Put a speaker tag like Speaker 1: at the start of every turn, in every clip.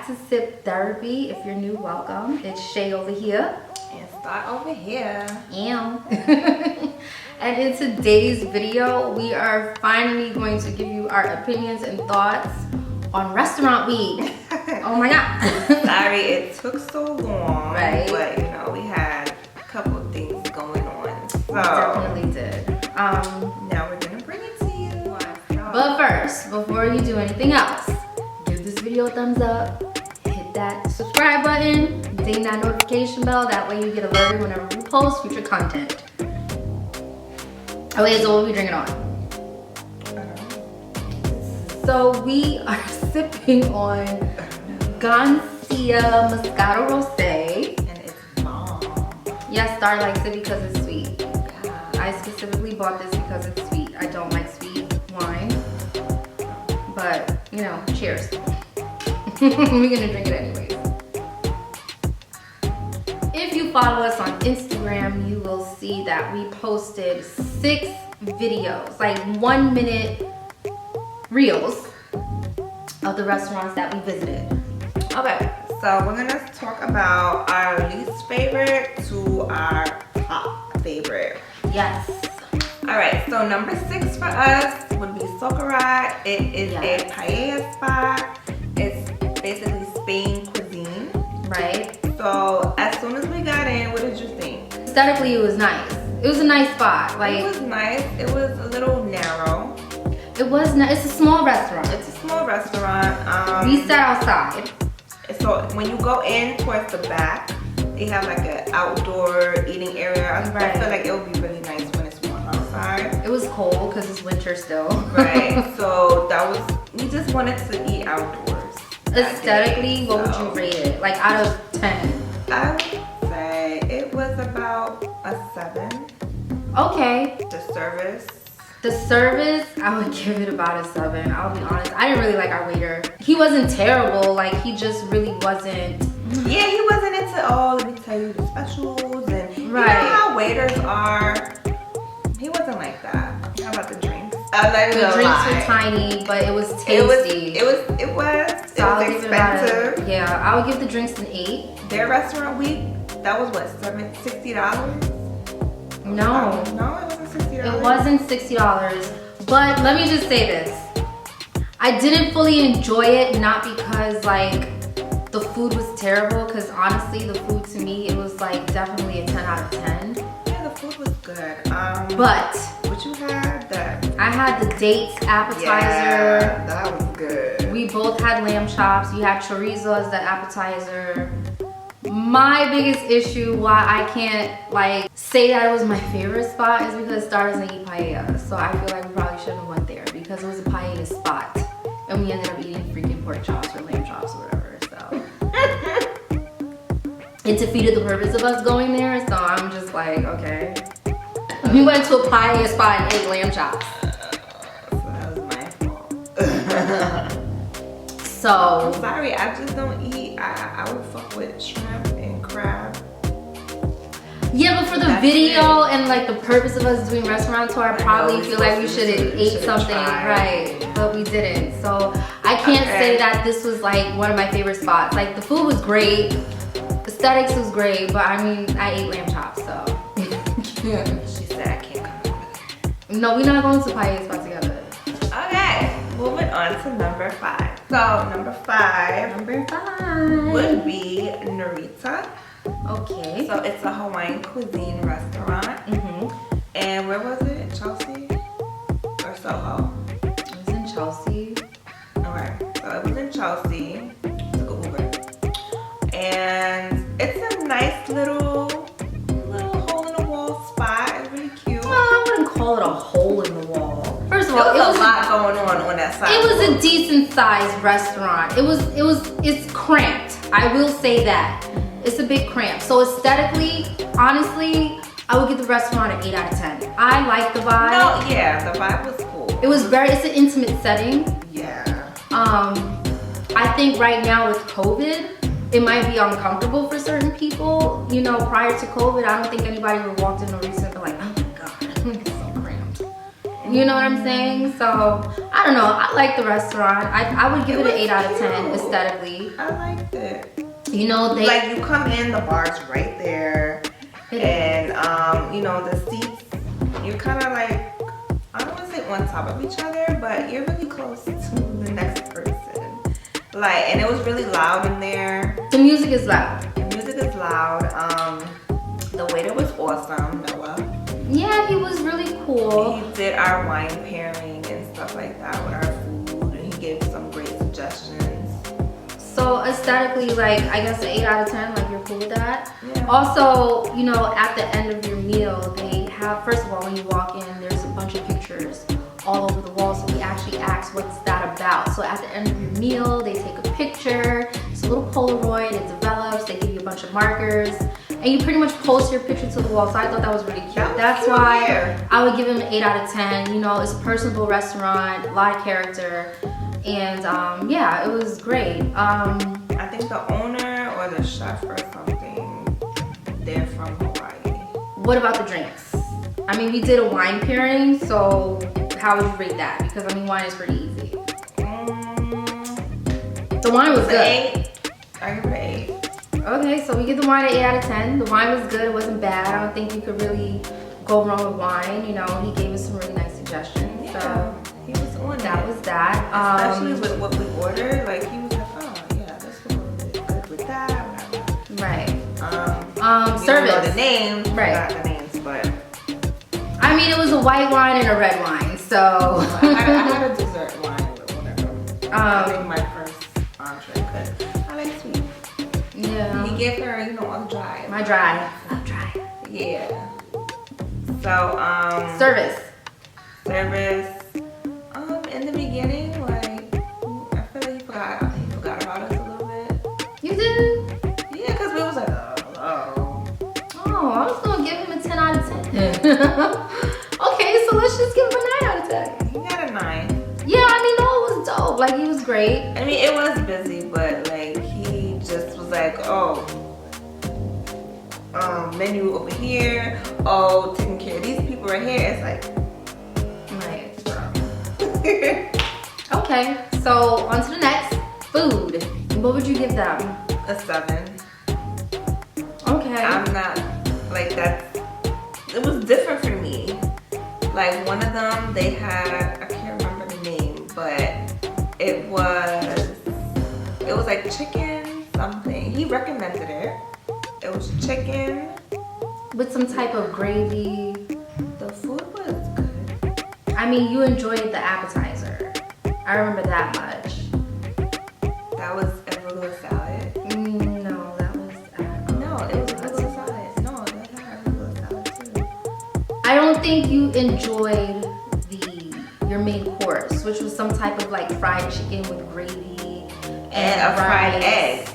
Speaker 1: to Sip Therapy. If you're new, welcome. It's Shay over here.
Speaker 2: And Starr over here.
Speaker 1: And in today's video, we are finally going to give you our opinions and thoughts on restaurant week. Oh my God.
Speaker 2: Sorry it took so long.
Speaker 1: Right.
Speaker 2: But, we had a couple of things going on. So,
Speaker 1: We definitely did.
Speaker 2: now we're going to bring it to you.
Speaker 1: But first, before you do anything else, give this video a thumbs up, hit that subscribe button, ding that notification bell. That way you get alerted whenever we post future content. Okay, so what are we drinking on? So we are sipping on Gancia Moscato Rosé.
Speaker 2: And it's bomb.
Speaker 1: Yes, Starr likes it because it's sweet.
Speaker 2: Yeah.
Speaker 1: I specifically bought this because it's sweet. I don't like sweet wine, but cheers. We're gonna drink it anyways. If you follow us on Instagram, you will see that we posted 6 videos, like 1-minute reels of the restaurants that we visited.
Speaker 2: Okay, so we're going to talk about our least favorite to our top favorite.
Speaker 1: Yes.
Speaker 2: Alright, so number 6 for us would be Socarat. It is a paella spot. It's basically Spain cuisine.
Speaker 1: Right.
Speaker 2: So as soon as we got in, what did you think?
Speaker 1: Aesthetically, it was nice. It was a nice spot.
Speaker 2: It was nice. It was a little narrow.
Speaker 1: It was nice. It's a small restaurant.
Speaker 2: It's a small restaurant.
Speaker 1: We sat outside.
Speaker 2: So when you go in towards the back, they have like an outdoor eating area. I feel like it would be really nice when it's warm outside.
Speaker 1: It was cold because it's winter still.
Speaker 2: Right. So we just wanted to eat outdoors.
Speaker 1: Aesthetically, what would you rate it? Like out of 10?
Speaker 2: I would say it was about a 7.
Speaker 1: Okay.
Speaker 2: The
Speaker 1: The service, I would give it about a 7. I'll be honest. I didn't really like our waiter. He wasn't terrible. Like, he just really wasn't.
Speaker 2: Yeah, he wasn't into, let me tell you the specials. And you know how waiters are. He wasn't like that. How about the drinks?
Speaker 1: The drinks were tiny, but it was tasty.
Speaker 2: It was expensive.
Speaker 1: I would give the drinks an 8.
Speaker 2: Their restaurant week, that was what, $60?
Speaker 1: No.
Speaker 2: No, it wasn't $60.
Speaker 1: It wasn't $60. But let me just say this. I didn't fully enjoy it, not because like the food was terrible, because honestly the food to me, it was like definitely a 10 out of 10.
Speaker 2: Yeah, the food was good.
Speaker 1: But
Speaker 2: what you had?
Speaker 1: I had the dates appetizer.
Speaker 2: Yeah, that was good.
Speaker 1: We both had lamb chops. You had chorizo as the appetizer. My biggest issue why I can't say that it was my favorite spot is because Starr doesn't eat paella. So I feel like we probably shouldn't have went there because it was a paella spot. And we ended up eating freaking pork chops or lamb chops or whatever. So it defeated the purpose of us going there. So I'm just like, okay. We went to a paella spot and ate lamb chops.
Speaker 2: So that was my fault.
Speaker 1: So
Speaker 2: I'm sorry, I just don't eat. I would fuck with shrimp and crab.
Speaker 1: Yeah, but for the video and like the purpose of us doing restaurant tour, I probably feel like we should have ate something, right? But we didn't. So I can't say that this was like one of my favorite spots. Like the food was great, aesthetics was great, but I mean I ate lamb chops, so.
Speaker 2: She said I can't come over there.
Speaker 1: No, we're not going to paella spot together.
Speaker 2: Okay, moving on to number 5. So number 5 would be Narita.
Speaker 1: Okay.
Speaker 2: So it's a Hawaiian cuisine restaurant. And where was it? Chelsea or Soho?
Speaker 1: It was in Chelsea.
Speaker 2: Okay, so it was in Chelsea. Took an Uber. And it's a nice little hole in the wall spot. It's really cute.
Speaker 1: Well, I wouldn't call it a hole in the wall. First of all,
Speaker 2: it was a lot going on that side.
Speaker 1: It was a decent sized restaurant. It's cramped. I will say that. It's a bit cramped. So aesthetically, honestly, I would give the restaurant an 8 out of 10. I like the vibe.
Speaker 2: No, yeah, the vibe was cool.
Speaker 1: It's an intimate setting.
Speaker 2: Yeah.
Speaker 1: I think right now with COVID, it might be uncomfortable for certain people. Prior to COVID, I don't think anybody would have walked in a restaurant and be like, oh my God, it's so cramped. You know what I'm saying? So I don't know. I like the restaurant. I would give it an 8 out of 10 aesthetically.
Speaker 2: I liked it.
Speaker 1: You know, they
Speaker 2: like you come in, the bar's right there, and you know the seats. You're kind of like, I don't want to say on top of each other, but you're really close to the next person. Like, and it was really loud in there.
Speaker 1: The music is loud.
Speaker 2: The music is loud. The waiter was awesome, Noah.
Speaker 1: Yeah, he was really cool.
Speaker 2: He did our wine pairing and stuff like that with our food, and he gave some great suggestions.
Speaker 1: So aesthetically, like, I guess an 8 out of 10, like, you're cool with that?
Speaker 2: Yeah.
Speaker 1: Also, you know, at the end of your meal, they have, first of all, when you walk in, there's a bunch of pictures all over the wall. So we actually asked, what's that about? So at the end of your meal, they take a picture. It's a little Polaroid, it develops, they give you a bunch of markers, and you pretty much post your picture to the wall. So I thought that was really cute. That's why I would give him an 8 out of 10. You know, it's a personable restaurant, a lot of character. And yeah, it was great.
Speaker 2: I think the owner or the chef or something, they're from Hawaii.
Speaker 1: What about the drinks? I mean, we did a wine pairing, so how would you rate that? Because I mean, wine is pretty easy. The wine was good.
Speaker 2: 8. I give it an 8.
Speaker 1: Okay, so we give the wine an 8 out of 10. The wine was good, it wasn't bad. I don't think you could really go wrong with wine. You know, he gave us some really nice suggestions.
Speaker 2: Yeah.
Speaker 1: So
Speaker 2: He was on
Speaker 1: that was that.
Speaker 2: Especially with what we ordered, like he was like, oh yeah, this one is good with that, whatever.
Speaker 1: Right.
Speaker 2: We
Speaker 1: Service.
Speaker 2: don't know the names,
Speaker 1: Right.
Speaker 2: Not the names, but
Speaker 1: I mean, it was a white wine and a red wine, so.
Speaker 2: I had a dessert wine or whatever. I think my first entree, because I like sweet.
Speaker 1: Yeah.
Speaker 2: He gave her, you know, all the dry.
Speaker 1: My dry. Love dry.
Speaker 2: Yeah. So
Speaker 1: Service.
Speaker 2: In the beginning, like I feel like he forgot about us a little bit.
Speaker 1: You did?
Speaker 2: Yeah, because we was like, hello.
Speaker 1: Oh, I was gonna give him a 10 out of 10. Okay, so let's just give him a 9 out of 10.
Speaker 2: He got a 9.
Speaker 1: Yeah, I mean, no, it was dope. Like, he was great.
Speaker 2: I mean, it was busy, but like he just was like, oh, menu over here. Oh, taking care of these people right here. It's like,
Speaker 1: Right, bro. Okay, so on to the next. Food. What would you give them?
Speaker 2: a 7.
Speaker 1: Okay.
Speaker 2: I'm not like that. It was different for me. Like one of them, they had, I can't remember the name, but it was like chicken something. He recommended it. It was chicken
Speaker 1: With some type of gravy.
Speaker 2: The food was good.
Speaker 1: I mean, you enjoyed the appetizer. I remember that much.
Speaker 2: That was arugula salad.
Speaker 1: No, that was.
Speaker 2: No, it was arugula salad. No, they had arugula salad too.
Speaker 1: I don't think you enjoyed your main course, which was some type of like fried chicken with gravy
Speaker 2: And a fried egg.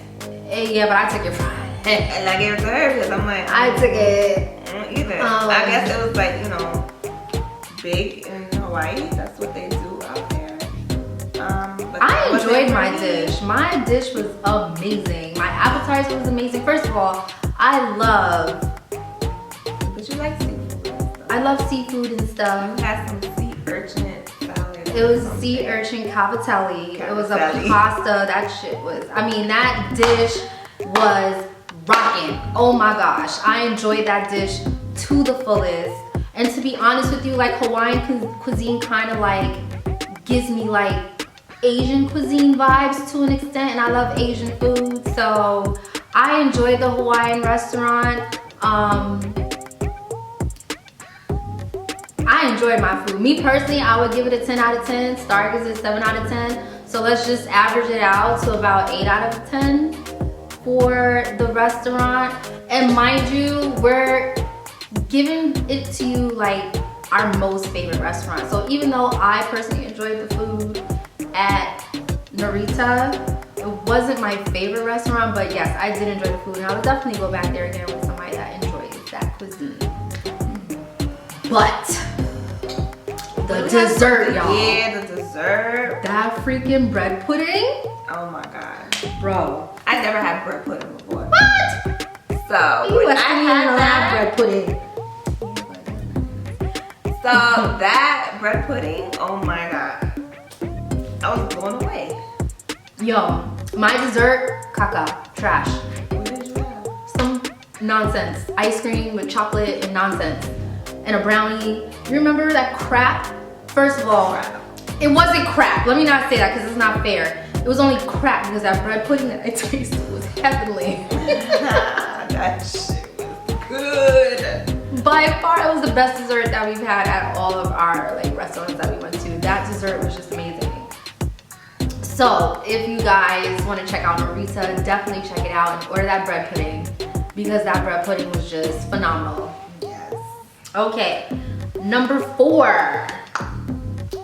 Speaker 1: Yeah, but I took your fried egg.
Speaker 2: And I gave it to her because I'm like,
Speaker 1: I took it.
Speaker 2: Either. I guess it was like, you know, big in Hawaii. That's what they do out there. But
Speaker 1: I enjoyed my dish. My dish was amazing. My appetizer was amazing. First of all, I love.
Speaker 2: But you like seafood.
Speaker 1: I love seafood and stuff.
Speaker 2: You had some sea urchin salad.
Speaker 1: It was sea urchin cavatelli. It was a pasta. That shit was. I mean, that dish was rocking. Oh my gosh, I enjoyed that dish to the fullest. And to be honest with you, like Hawaiian cuisine kind of like gives me like Asian cuisine vibes to an extent, and I love Asian food, so I enjoyed the Hawaiian restaurant. I enjoyed my food. Me personally, I would give it a 10 out of 10. Starr gives it a 7 out of 10. So let's just average it out to about 8 out of 10 for the restaurant. And mind you, we're giving it to you like our most favorite restaurant. So even though I personally enjoyed the food at Narita, it wasn't my favorite restaurant, but yes, I did enjoy the food, and I would definitely go back there again with somebody that enjoys that cuisine. But the dessert, y'all.
Speaker 2: Yeah, the dessert.
Speaker 1: That freaking bread pudding.
Speaker 2: Oh my god,
Speaker 1: bro!
Speaker 2: I never had bread pudding before.
Speaker 1: What?
Speaker 2: So
Speaker 1: You
Speaker 2: when I
Speaker 1: had
Speaker 2: had that
Speaker 1: bread pudding.
Speaker 2: So that bread pudding, oh my god, I was blown away.
Speaker 1: Yo, my dessert, caca, trash.
Speaker 2: What did you have?
Speaker 1: Some nonsense. Ice cream with chocolate and nonsense. And a brownie. You remember that crap? First of all, it wasn't crap. Let me not say that because it's not fair. It was only crap because that bread pudding that I tasted was heavenly.
Speaker 2: That shit was good.
Speaker 1: By far, it was the best dessert that we've had at all of our like restaurants that we went to. That dessert was just amazing. So if you guys want to check out Marita, definitely check it out and order that bread pudding because that bread pudding was just phenomenal.
Speaker 2: Yes.
Speaker 1: Okay, number 4.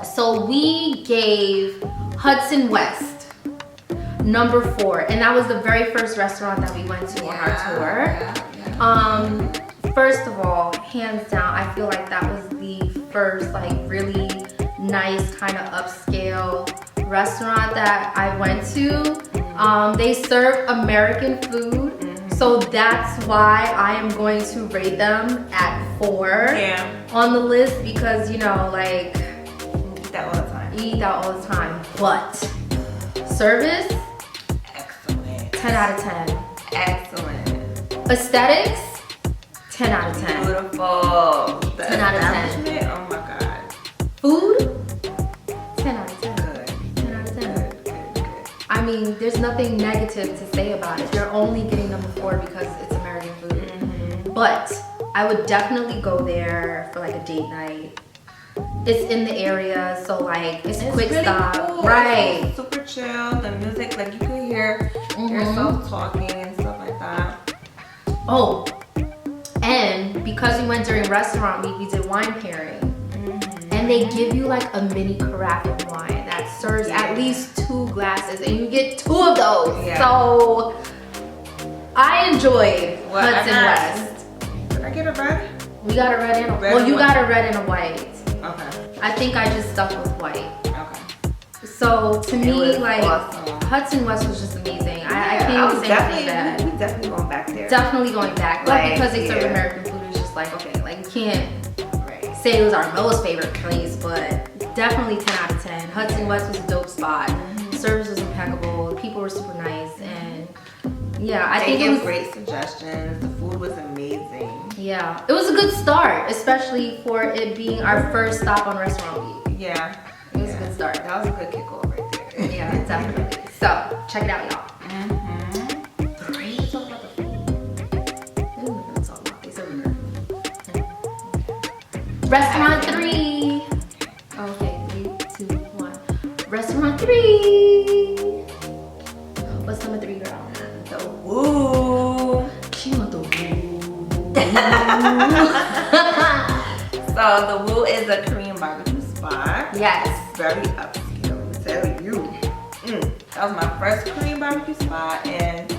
Speaker 1: So we gave Hudson West number 4, and that was the very first restaurant that we went to on our tour. First of all, hands down, I feel like that was the first like really nice kind of upscale restaurant that I went to. They serve American food, so that's why I am going to rate them at 4 on the list because, you know, like,
Speaker 2: eat that all the time.
Speaker 1: Eat that all the time. But service,
Speaker 2: excellent.
Speaker 1: 10 out of 10.
Speaker 2: Excellent.
Speaker 1: Aesthetics, 10 out of 10.
Speaker 2: Beautiful. The
Speaker 1: 10 out of 10.
Speaker 2: establishment, oh my god.
Speaker 1: Food, 10 out of 10.
Speaker 2: Good.
Speaker 1: 10 out of 10.
Speaker 2: Good.
Speaker 1: I mean, there's nothing negative to say about it. You're only getting number 4 because it's American food. But I would definitely go there for like a date night. It's in the area, so like it's quick
Speaker 2: really
Speaker 1: stop,
Speaker 2: cool.
Speaker 1: right?
Speaker 2: It's super chill. The music, like you can hear yourself talking and stuff like that.
Speaker 1: Oh, and because we went during restaurant week, we did wine pairing, and they give you like a mini carafe of wine that serves at least 2 glasses, and you get 2 of those.
Speaker 2: Yeah.
Speaker 1: So I enjoyed Hudson West.
Speaker 2: Did I get a red?
Speaker 1: We got a red and a
Speaker 2: Red
Speaker 1: well,
Speaker 2: and
Speaker 1: you
Speaker 2: white.
Speaker 1: got a red and a white.
Speaker 2: Okay.
Speaker 1: I think I just stuck with white.
Speaker 2: Okay.
Speaker 1: So to me,
Speaker 2: was
Speaker 1: like
Speaker 2: awesome.
Speaker 1: Hudson West was just amazing. I
Speaker 2: I
Speaker 1: can't
Speaker 2: was
Speaker 1: even say anything bad.
Speaker 2: We definitely going back there.
Speaker 1: Definitely going back, but
Speaker 2: Like,
Speaker 1: because they serve
Speaker 2: yeah.
Speaker 1: American food, it's just like okay, like you can't
Speaker 2: Right.
Speaker 1: say it was our most favorite place, but definitely 10 out of 10. Hudson West was a dope spot. The service was impeccable. People were super nice, and yeah, I think
Speaker 2: They
Speaker 1: it
Speaker 2: gave
Speaker 1: was
Speaker 2: great suggestions. The food was amazing.
Speaker 1: yeah, it was a good start, especially for it being our first stop on restaurant week.
Speaker 2: Yeah.
Speaker 1: It was a good start.
Speaker 2: That was a good kickoff right there.
Speaker 1: Yeah, definitely. So check it out, y'all. 3. Let's talk about the food. Let's talk about they serve American food. Restaurant 3. Okay, 3, 2, 1. Restaurant 3. What's number 3, girl?
Speaker 2: The woo.
Speaker 1: She want the woo.
Speaker 2: So the woo is a Korean barbecue spot.
Speaker 1: Yes.
Speaker 2: Very upscale, let me tell you. That was my first Korean barbecue spot and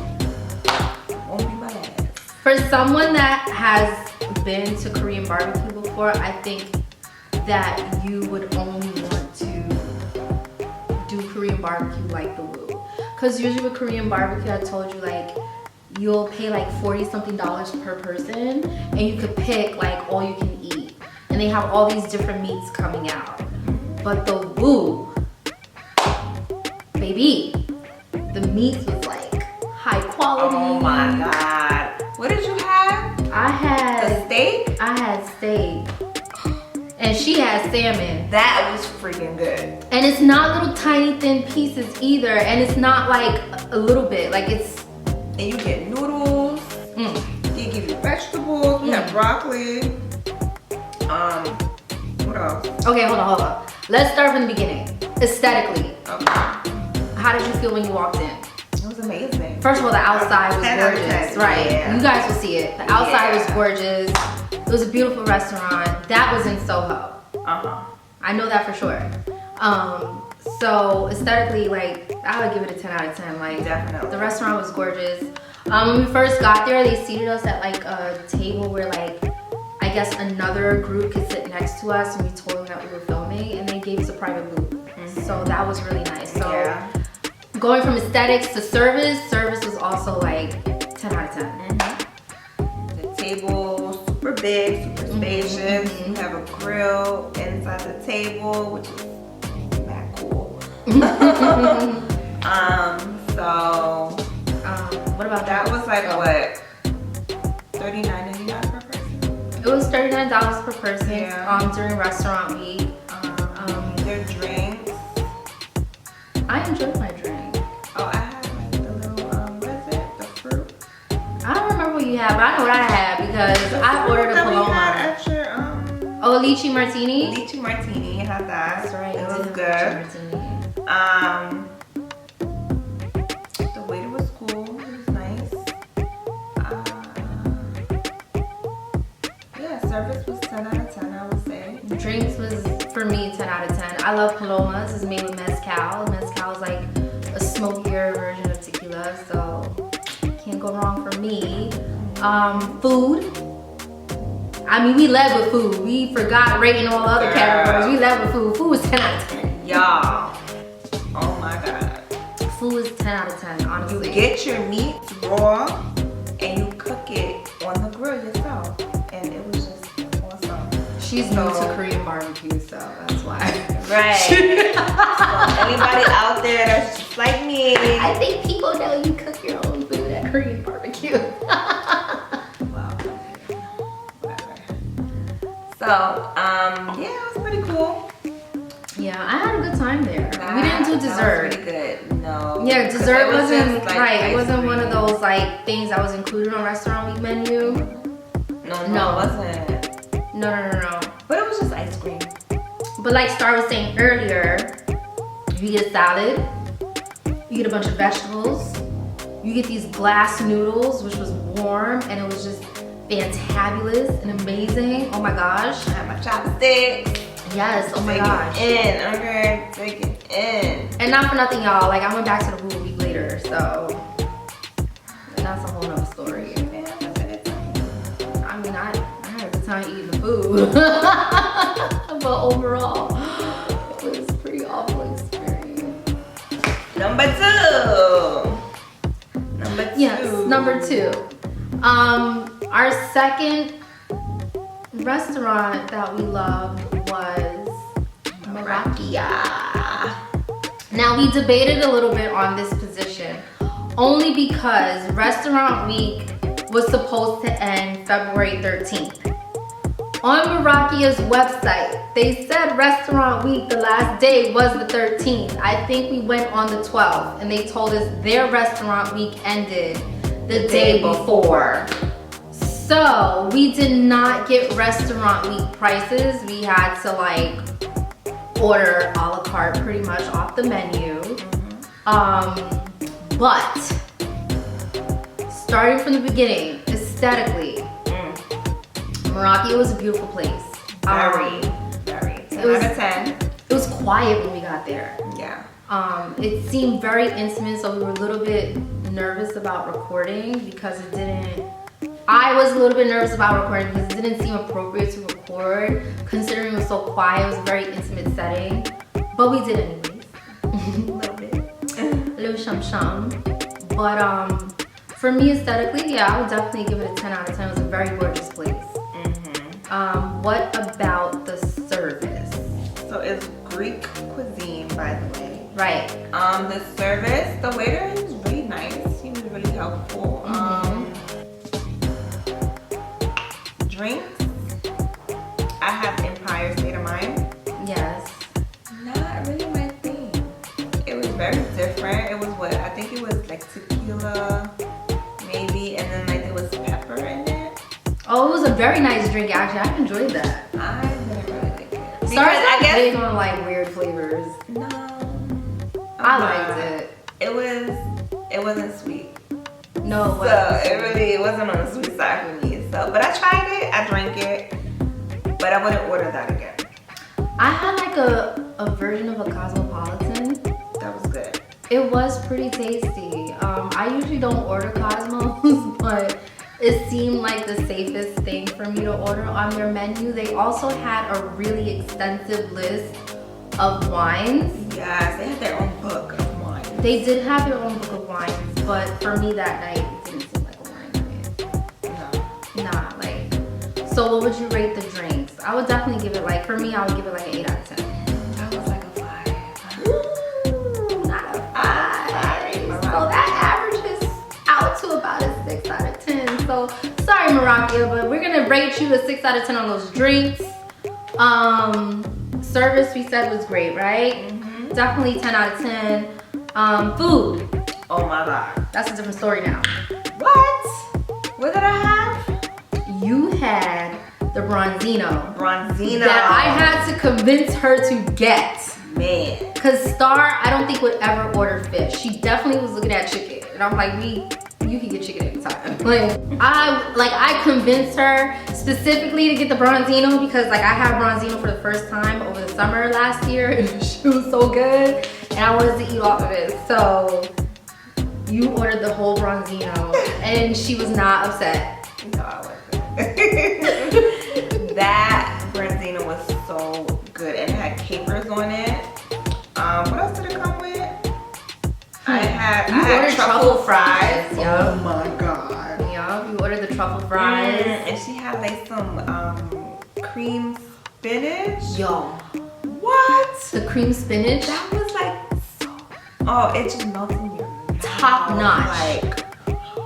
Speaker 2: won't be my last.
Speaker 1: For someone that has been to Korean barbecue before, I think that you would only want to do Korean barbecue like the woo. Because usually with Korean barbecue, I told you like you'll pay like $40 something per person and you could pick like all you can eat. And they have all these different meats coming out. But the woo, baby, the meat was like high quality.
Speaker 2: Oh my god. What did you have?
Speaker 1: I had
Speaker 2: steak?
Speaker 1: I had steak. And she had salmon.
Speaker 2: That was freaking good.
Speaker 1: And it's not little tiny thin pieces either. And it's not like a little bit. Like it's
Speaker 2: And you get noodles. They give you vegetables. We have broccoli. What else?
Speaker 1: okay, hold on. Let's start from the beginning. Aesthetically,
Speaker 2: Okay.
Speaker 1: how did you feel when you walked in?
Speaker 2: It was amazing.
Speaker 1: First of all, the outside was
Speaker 2: 10 out of
Speaker 1: gorgeous,
Speaker 2: 10,
Speaker 1: right?
Speaker 2: yeah.
Speaker 1: You guys will see it. The outside was
Speaker 2: Yeah.
Speaker 1: gorgeous. It was a beautiful restaurant. That was in Soho. I know that for sure. So aesthetically, like I would give it a 10 out of 10. Like
Speaker 2: Definitely.
Speaker 1: the restaurant was gorgeous. When we first got there, they seated us at like a table where like I guess another group could sit next to us, and we told them that we were filming, and they gave us a private booth. So that was really nice. So
Speaker 2: Yeah.
Speaker 1: going from aesthetics to service was also like 10 out of 10.
Speaker 2: The table, super big, super spacious. You have a grill inside the table, which is mad cool.
Speaker 1: What about
Speaker 2: that? Was like what? $39.99 per person.
Speaker 1: It was $39 per person.
Speaker 2: Yeah.
Speaker 1: During restaurant week.
Speaker 2: Their drinks.
Speaker 1: I enjoyed my drink.
Speaker 2: Oh, I had like the little what is it? The fruit.
Speaker 1: I don't remember what you had, but I know what I had because I ordered a Paloma.
Speaker 2: At your,
Speaker 1: oh, lychee martini.
Speaker 2: Lychee martini. I had that.
Speaker 1: That's right.
Speaker 2: It was
Speaker 1: did
Speaker 2: good.
Speaker 1: Martini.
Speaker 2: The waiter was cool. It was nice. Yeah, service was 10 out of 10, I would say.
Speaker 1: Drinks was, for me, 10 out of 10. I love Palomas. It's made with mezcal. Mezcal is like a smokier version of tequila, so can't go wrong for me. Food. I mean, we led with food. We forgot rating all other categories. We led with food. Food was 10 out of 10.
Speaker 2: Y'all. Oh my God.
Speaker 1: Food is 10 out of 10, honestly.
Speaker 2: You get your meat raw and you cook it on the grill yourself. And it was just awesome.
Speaker 1: She's new to Korean barbecue, so that's why.
Speaker 2: Right. So anybody out there that's just like me.
Speaker 1: I think people know you cook your own food at Korean barbecue.
Speaker 2: Well, whatever. So, yeah, it was pretty cool.
Speaker 1: Yeah, I had a good time there. We didn't do dessert.
Speaker 2: That was pretty good. No.
Speaker 1: Yeah, dessert wasn't
Speaker 2: just, like,
Speaker 1: right. It
Speaker 2: ice
Speaker 1: wasn't
Speaker 2: cream.
Speaker 1: one of those like things that was included on restaurant week menu.
Speaker 2: No, it wasn't.
Speaker 1: No.
Speaker 2: But it was just ice cream.
Speaker 1: But like Star was saying earlier, you get a salad, you get a bunch of vegetables, you get these glass noodles, which was warm, and it was just fantabulous and amazing. Oh my gosh.
Speaker 2: I had my chopsticks.
Speaker 1: Yes, oh my
Speaker 2: Take
Speaker 1: gosh.
Speaker 2: it in, okay? Take it in.
Speaker 1: And not for nothing, y'all. Like, I went back to the room a week later, so that's a whole nother story.
Speaker 2: Yeah, that's it.
Speaker 1: I mean, I had a good time eating the food. But overall, it was a pretty awful experience.
Speaker 2: Number two.
Speaker 1: Yes, number two. Our second restaurant that we loved was Marakia. Now, we debated a little bit on this position only because restaurant week was supposed to end February 13th. On Marakia's website, they said restaurant week, the last day was the 13th. I think we went on the 12th, and they told us their restaurant week ended the day before. So we did not get restaurant week prices. We had to like order a la carte pretty much off the menu. But starting from the beginning, aesthetically, Marakia was a beautiful place.
Speaker 2: Very. 10 out of 10.
Speaker 1: It was quiet when we got there.
Speaker 2: Yeah.
Speaker 1: It seemed very intimate, so we were a little bit nervous about recording because I was a little bit nervous about recording because it didn't seem appropriate to record considering it was so quiet. It was a very intimate setting, but we did anyways.
Speaker 2: A little bit.
Speaker 1: A little shum. But for me aesthetically, yeah, I would definitely give it a 10 out of 10. It was a very gorgeous place. What about the service?
Speaker 2: So it's Greek cuisine, by the way.
Speaker 1: Right.
Speaker 2: The service, the waiter, he was really nice. He was really helpful. Drinks, I have Empire State of Mind.
Speaker 1: Yes.
Speaker 2: Not really my thing. It was very different. It was what? I think it was like tequila, maybe, and then like there was pepper in it.
Speaker 1: Oh, it was a very nice drink actually. I enjoyed that.
Speaker 2: I didn't really like it.
Speaker 1: Sorry, I guess big on like weird flavors.
Speaker 2: No.
Speaker 1: I liked it.
Speaker 2: It wasn't sweet.
Speaker 1: No,
Speaker 2: So it wasn't on the sweet side for me. So, but I tried it, I drank it, but I wouldn't order that again.
Speaker 1: I had like a version of a Cosmopolitan.
Speaker 2: That was good.
Speaker 1: It was pretty tasty. I usually don't order Cosmos, but it seemed like the safest thing for me to order on their menu. They also had a really extensive list of wines.
Speaker 2: Yes, they had their own book of wine.
Speaker 1: They did have their own book of wines, but for me that night, it didn't seem like a wine night.
Speaker 2: No.
Speaker 1: Nah, like, So what would you rate the drinks? I would definitely give it like, for me, I would give it like an 8 out of 10.
Speaker 2: That was like a 5.
Speaker 1: Ooh, not a 5. So that averages out to about a 6 out of 10. So sorry, Marakia, but we're gonna rate you a 6 out of 10 on those drinks. Service we said was great, right? Definitely 10 out of 10. Food.
Speaker 2: Oh my God.
Speaker 1: That's a different story now.
Speaker 2: What? What did I have?
Speaker 1: You had the bronzino.
Speaker 2: Bronzino.
Speaker 1: That I had to convince her to get.
Speaker 2: Man.
Speaker 1: Cause Starr, I don't think would ever order fish. She definitely was looking at chicken. And I'm like, you can get chicken anytime. Like I convinced her specifically to get the bronzino because like I had bronzino for the first time over the summer last year and it was so good and I wanted to eat off of it. So you ordered the whole bronzino and she was not upset.
Speaker 2: No, I wasn't. That bronzino was so good and it had capers on it. What else did it come with? I had truffle fries.
Speaker 1: Yeah.
Speaker 2: Oh my God.
Speaker 1: Yeah, you ordered the truffle fries.
Speaker 2: And she had like some cream spinach.
Speaker 1: Yo.
Speaker 2: What?
Speaker 1: The cream spinach.
Speaker 2: That was like so. Oh, it just melted in your mouth.
Speaker 1: Top notch.
Speaker 2: Like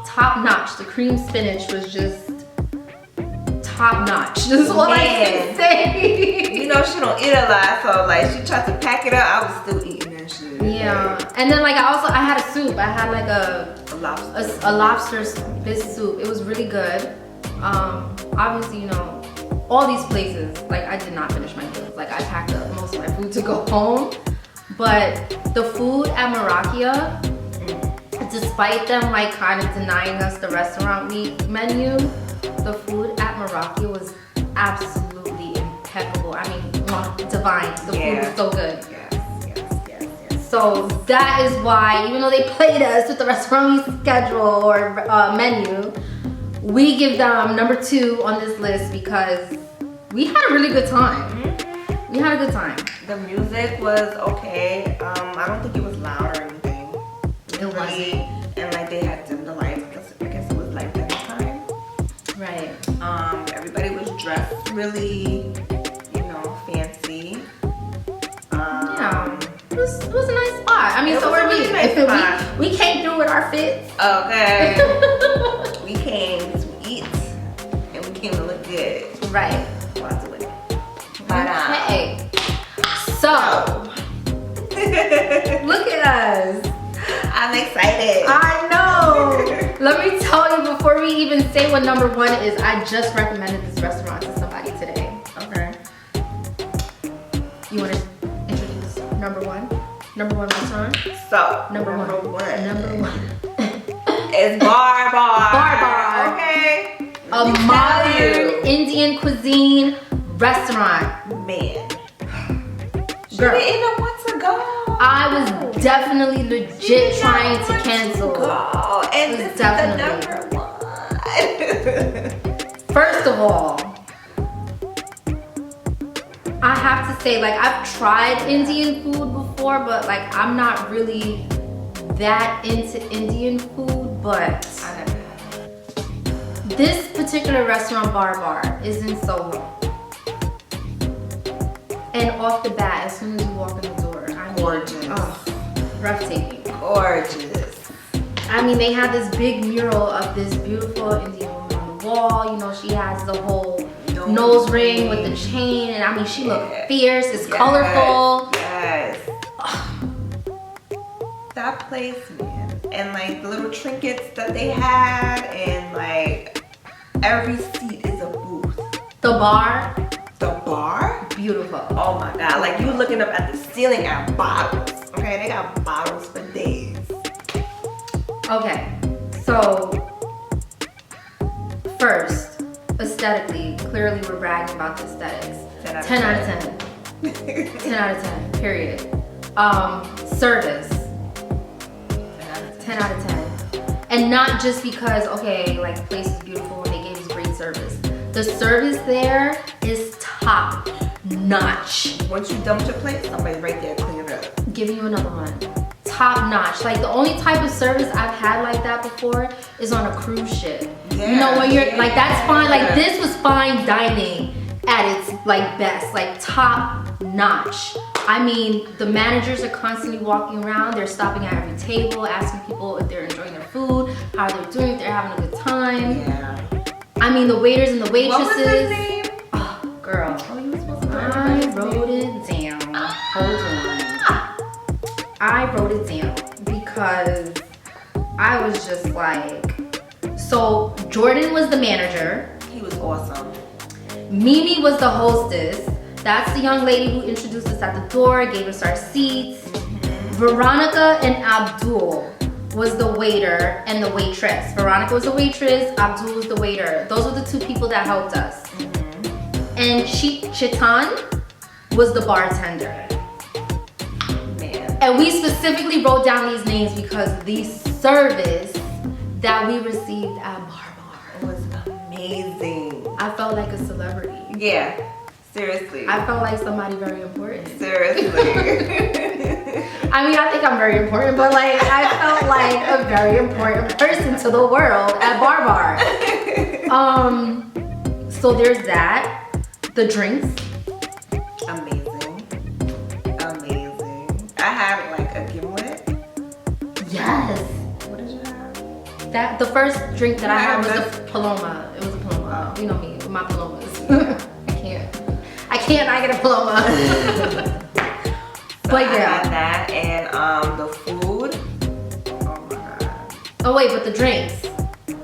Speaker 1: top notch. The cream spinach was just top notch. This is what I can say.
Speaker 2: You know she don't eat a lot, so like she tried to pack it up. I was still eating that shit.
Speaker 1: Yeah, and then like I had a soup. I had like
Speaker 2: a
Speaker 1: lobster bisque soup. It was really good. Obviously, you know, all these places, like I did not finish my meals. Like I packed up most of my food to go home. But the food at Marakia, despite them like kind of denying us the restaurant week menu, the food at Marakia was absolutely impeccable. I mean, divine. The food was so good.
Speaker 2: Yes.
Speaker 1: So that is why, even though they played us with the restaurant schedule or menu, we give them number 2 on this list because we had a really good time. We had a good time.
Speaker 2: The music was okay. I don't think it was loud or anything.
Speaker 1: It wasn't.
Speaker 2: And like they had dimmed the lights because I guess it was like dinner time.
Speaker 1: Right.
Speaker 2: Everybody was dressed really, you know, fancy.
Speaker 1: Yeah. It was a nice spot. I mean, so were we.
Speaker 2: Nice
Speaker 1: we came through with our fits.
Speaker 2: Okay. We came to eat and we came to look good.
Speaker 1: Right.
Speaker 2: While doing it. But
Speaker 1: okay. So look at us.
Speaker 2: I'm excited.
Speaker 1: I know. Let me tell you before we even say what number 1 is, I just recommended this restaurant to somebody today.
Speaker 2: Okay.
Speaker 1: You want to introduce number 1? Number 1 restaurant?
Speaker 2: So,
Speaker 1: Number one. Number 1.
Speaker 2: It's Baar.
Speaker 1: Baar.
Speaker 2: Okay.
Speaker 1: A modern Indian cuisine restaurant.
Speaker 2: Man.
Speaker 1: Girl.
Speaker 2: We even want to go.
Speaker 1: I was definitely legit trying to cancel.
Speaker 2: Go. And
Speaker 1: It was
Speaker 2: this is
Speaker 1: definitely.
Speaker 2: the number 1.
Speaker 1: First of all, I have to say, like, I've tried Indian food before, but like I'm not really that into Indian food, but
Speaker 2: I never had it.
Speaker 1: this particular restaurant, Baar, is in Soho. And off the bat, as soon as you walk in the door, I mean,
Speaker 2: Gorgeous.
Speaker 1: Oh, breathtaking.
Speaker 2: Gorgeous.
Speaker 1: I mean, they have this big mural of this beautiful Indian woman on the wall. You know, she has the whole nose ring with the chain, and I mean, she looked fierce. It's colorful.
Speaker 2: Yes. That place, man, and like the little trinkets that they had, and like every seat is a booth.
Speaker 1: The bar,
Speaker 2: The bar?
Speaker 1: beautiful.
Speaker 2: Oh my God, like you looking up at the ceiling at bottles. Okay, they got bottles for days.
Speaker 1: Okay, so first, aesthetically, clearly we're bragging about the aesthetics. 10 out of 10. 10 out of 10, period. Service, 10 out of 10. And not just because, okay, like the place is beautiful and they gave us great service. The service there is top notch.
Speaker 2: Once you dump your plate, somebody right there clean it up.
Speaker 1: Giving you another one. top notch. Like the only type of service I've had like that before is on a cruise ship.
Speaker 2: Yeah,
Speaker 1: you know, when you're like, that's fine. Like this was fine dining at its like best, like top notch. I mean, the managers are constantly walking around. They're stopping at every table, asking people if they're enjoying their food, how they're doing, if they're having a good time.
Speaker 2: Yeah.
Speaker 1: I mean, the waiters and the waitresses.
Speaker 2: What was his name?
Speaker 1: Oh, girl.
Speaker 2: Oh, you were supposed to
Speaker 1: I wrote it down. Hold on. I wrote it down because I was just like, so Jordan was the manager.
Speaker 2: He was awesome.
Speaker 1: Mimi was the hostess. That's the young lady who introduced us at the door, gave us our seats. Veronica and Abdul was the waiter and the waitress. Veronica was the waitress, Abdul was the waiter. Those were the two people that helped us. And Chitan was the bartender.
Speaker 2: Man.
Speaker 1: And we specifically wrote down these names because the service that we received at Baar
Speaker 2: was amazing.
Speaker 1: I felt like a celebrity.
Speaker 2: Yeah. Seriously.
Speaker 1: I felt like somebody very important.
Speaker 2: Seriously.
Speaker 1: I mean, I think I'm very important, but like, I felt like a very important person to the world at Baar. So there's that. The drinks.
Speaker 2: Amazing. Amazing. I had like a gimlet.
Speaker 1: Yes.
Speaker 2: What did you have?
Speaker 1: That the first drink that I had was
Speaker 2: Yeah,
Speaker 1: the Paloma. It was a Paloma. You know me, with my Palomas. I can't not get a Paloma.
Speaker 2: So
Speaker 1: But
Speaker 2: I
Speaker 1: yeah.
Speaker 2: had that and the food. Oh my god.
Speaker 1: Oh wait, but the drinks.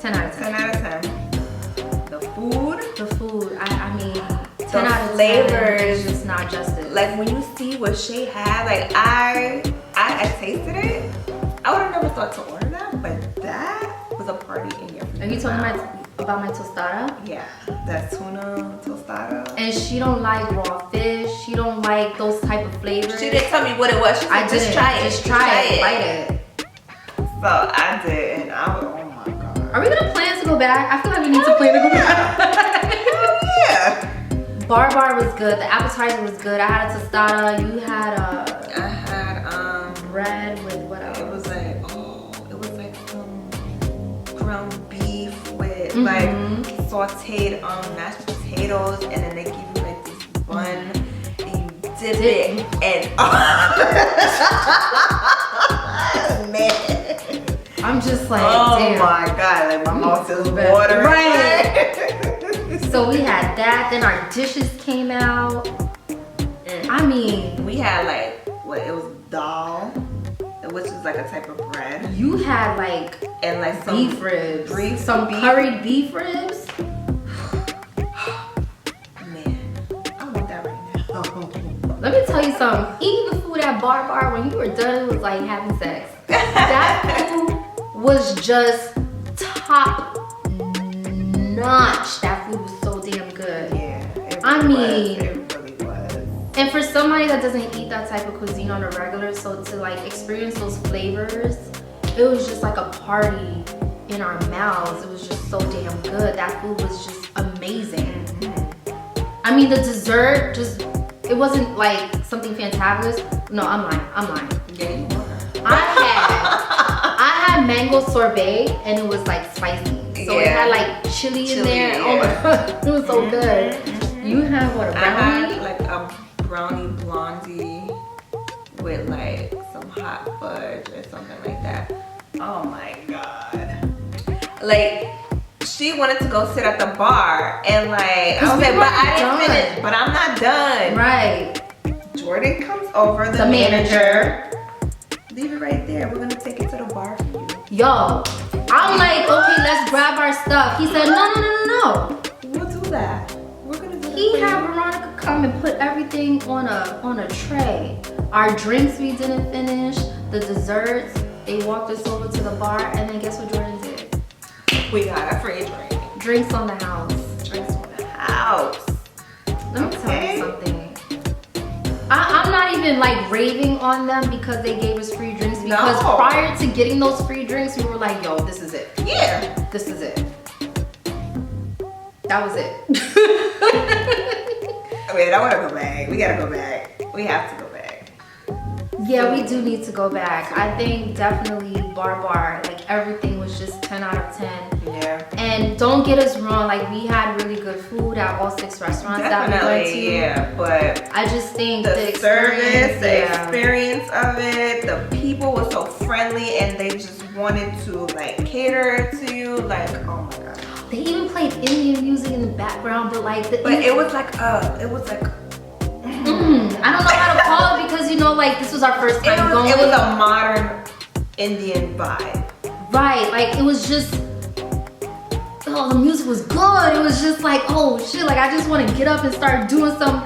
Speaker 1: 10 out of 10.
Speaker 2: 10 out of 10. The food.
Speaker 1: The food. I mean, 10
Speaker 2: The
Speaker 1: out of 10
Speaker 2: flavors.
Speaker 1: is just not justice.
Speaker 2: Like when you see what Shay had, like I tasted it. I would have never thought to order that, but that was a party in your.
Speaker 1: Are you talking about my tostada?
Speaker 2: Yeah, that tuna tostada.
Speaker 1: And she don't like raw fish. She don't like those type of flavors.
Speaker 2: She didn't tell me what it was. She said,
Speaker 1: I
Speaker 2: just
Speaker 1: didn't.
Speaker 2: try it.
Speaker 1: Just try it. Bite it.
Speaker 2: So I did, and I was, oh my god.
Speaker 1: Are we gonna plan to go back? I feel like we need to plan to go back.
Speaker 2: Yeah.
Speaker 1: Baar was good. The appetizer was good. I had a tostada. You had
Speaker 2: I had
Speaker 1: bread with what else?
Speaker 2: it was like some ground beef with like sauteed mashed potatoes, and then they give you like this bun, and you dip it, and man,
Speaker 1: I'm just like,
Speaker 2: oh
Speaker 1: damn.
Speaker 2: my god, like my mouth is watering.
Speaker 1: Right. So we had that. Then our dishes came out. I mean,
Speaker 2: we had like it was dal, which is like a type of bread,
Speaker 1: you had like
Speaker 2: and like some
Speaker 1: beef ribs,
Speaker 2: beef.
Speaker 1: curried beef ribs.
Speaker 2: Man, I want that right now.
Speaker 1: Let me tell you something. Eating the food at Baar, when you were done, it was like having sex. That food was just top notch. That food was so damn good.
Speaker 2: Yeah, it really was.
Speaker 1: And for somebody that doesn't eat that type of cuisine on a regular, so to like experience those flavors, it was just like a party in our mouths. It was just so damn good. That food was just amazing. I mean, the dessert it wasn't like something fantabulous. No, I'm lying.
Speaker 2: Yeah, you were.
Speaker 1: I had mango sorbet, and it was like spicy. So it had like chili in there.
Speaker 2: Yeah.
Speaker 1: Oh my god, it was so good. You had what, a brownie?
Speaker 2: I had like a brownie blondie with like some hot fudge or something like that. Oh my god. Like, she wanted to go sit at the bar, and like, I was like, but I didn't finish, but I'm not done.
Speaker 1: Right.
Speaker 2: Jordan comes over, the manager. Leave it right there. We're gonna take it to the bar for you.
Speaker 1: Yo, I'm like, okay, let's grab our stuff. He said, no.
Speaker 2: We'll do that. We're gonna do that.
Speaker 1: He had Veronica come and put everything on a tray. Our drinks we didn't finish, the desserts. They walked us over to the bar, and then guess what Jordan did?
Speaker 2: We got a free drink.
Speaker 1: Drinks on the house.
Speaker 2: Drinks on the house.
Speaker 1: Let me tell you something. I'm not even like raving on them because they gave us free drinks, because prior to getting those free drinks, we were like, yo, this is it.
Speaker 2: Yeah.
Speaker 1: This is it. That was it.
Speaker 2: Wait, I want to go back. We gotta go back. We have to go back.
Speaker 1: Yeah, we do need to go back. I think definitely Baar, like everything was just 10 out of 10.
Speaker 2: Yeah.
Speaker 1: And don't get us wrong, like we had really good food at all 6 restaurants that we went to.
Speaker 2: Yeah, but
Speaker 1: I just think
Speaker 2: the service, the experience of it, the people were so friendly and they just wanted to like cater to you. Like, oh my god.
Speaker 1: They even played Indian music in the background, but like
Speaker 2: it was like
Speaker 1: I don't know how to call it because you know, like this was our first time going.
Speaker 2: It was a modern Indian vibe.
Speaker 1: Right, like it was just, oh, the music was good. It was just like, oh shit, like I just want to get up and start doing some.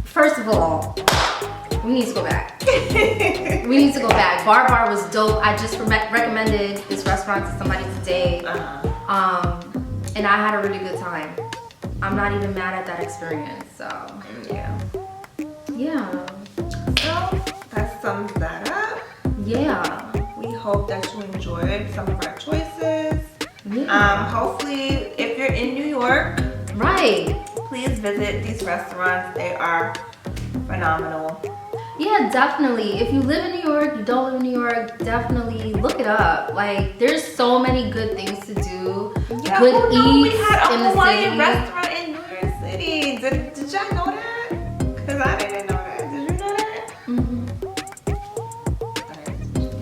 Speaker 1: First of all, we need to go back. We need to go back. Baar was dope. I just recommended this restaurant to somebody today. And I had a really good time. I'm not even mad at that experience, so.
Speaker 2: Yeah.
Speaker 1: Yeah.
Speaker 2: So, that sums that up.
Speaker 1: Yeah.
Speaker 2: We hope that you enjoyed some of our choices.
Speaker 1: Yeah.
Speaker 2: Hopefully, if you're in New York,
Speaker 1: right,
Speaker 2: please visit these restaurants. They are phenomenal.
Speaker 1: Yeah, definitely. If you live in New York, you don't live in New York, definitely look it up. Like, there's so many good things to do.
Speaker 2: Yeah,
Speaker 1: good eats
Speaker 2: we had a
Speaker 1: in the
Speaker 2: Hawaiian
Speaker 1: city.
Speaker 2: restaurant in New York City. Did y'all know that? Because I didn't know that. Did you know that?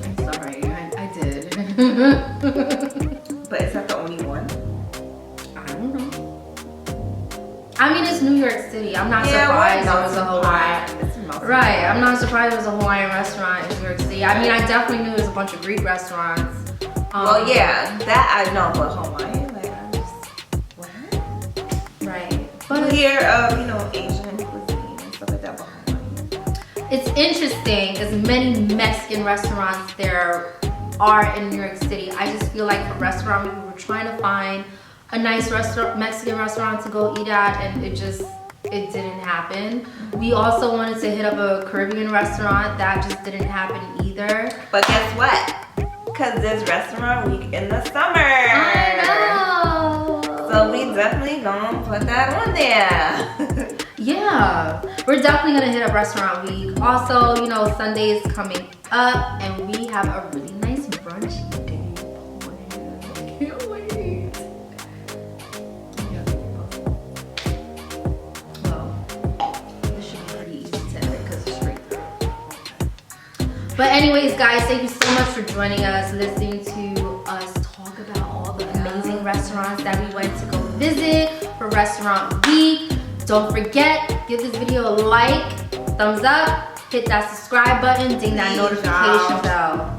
Speaker 1: I'm sorry, I did.
Speaker 2: But is that the only one?
Speaker 1: I don't know. I mean, it's New York City. I'm not surprised there was a Hawaiian. Right, I'm not surprised there was a Hawaiian restaurant in New York City. I mean, I definitely knew there was a bunch of Greek restaurants.
Speaker 2: Well, yeah, that I know, but Hawaiian, like, I'm just, what?
Speaker 1: Right.
Speaker 2: But you hear of, you know, Asian cuisine and stuff like that, but Hawaiian.
Speaker 1: It's interesting, as many Mexican restaurants there are in New York City. I just feel like for restaurant, we were trying to find a nice Mexican restaurant to go eat at, and it didn't happen. We also wanted to hit up a Caribbean restaurant. That just didn't happen either.
Speaker 2: But guess what? Because there's restaurant week in the summer.
Speaker 1: I know.
Speaker 2: So we definitely gonna put that on there.
Speaker 1: Yeah, we're definitely gonna hit up restaurant week. Also, you know, Sunday is coming up and we have a really nice brunch day planned. Can't wait. But anyways, guys, thank you so much for joining us, listening to us talk about all the amazing restaurants that we went to go visit for Restaurant Week. Don't forget, give this video a like, thumbs up, hit that subscribe button, ding that notification bell.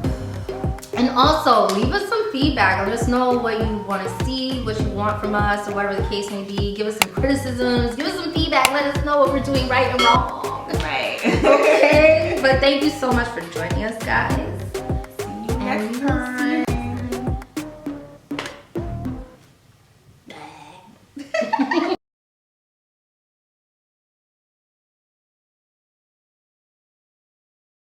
Speaker 1: And also, leave us some feedback. Let us know what you want to see, what you want from us, or whatever the case may be. Give us some criticisms, give us some feedback. Let us know what we're doing right and wrong.
Speaker 2: Right.
Speaker 1: Okay. But thank you so much for joining us, guys.
Speaker 2: See you next time.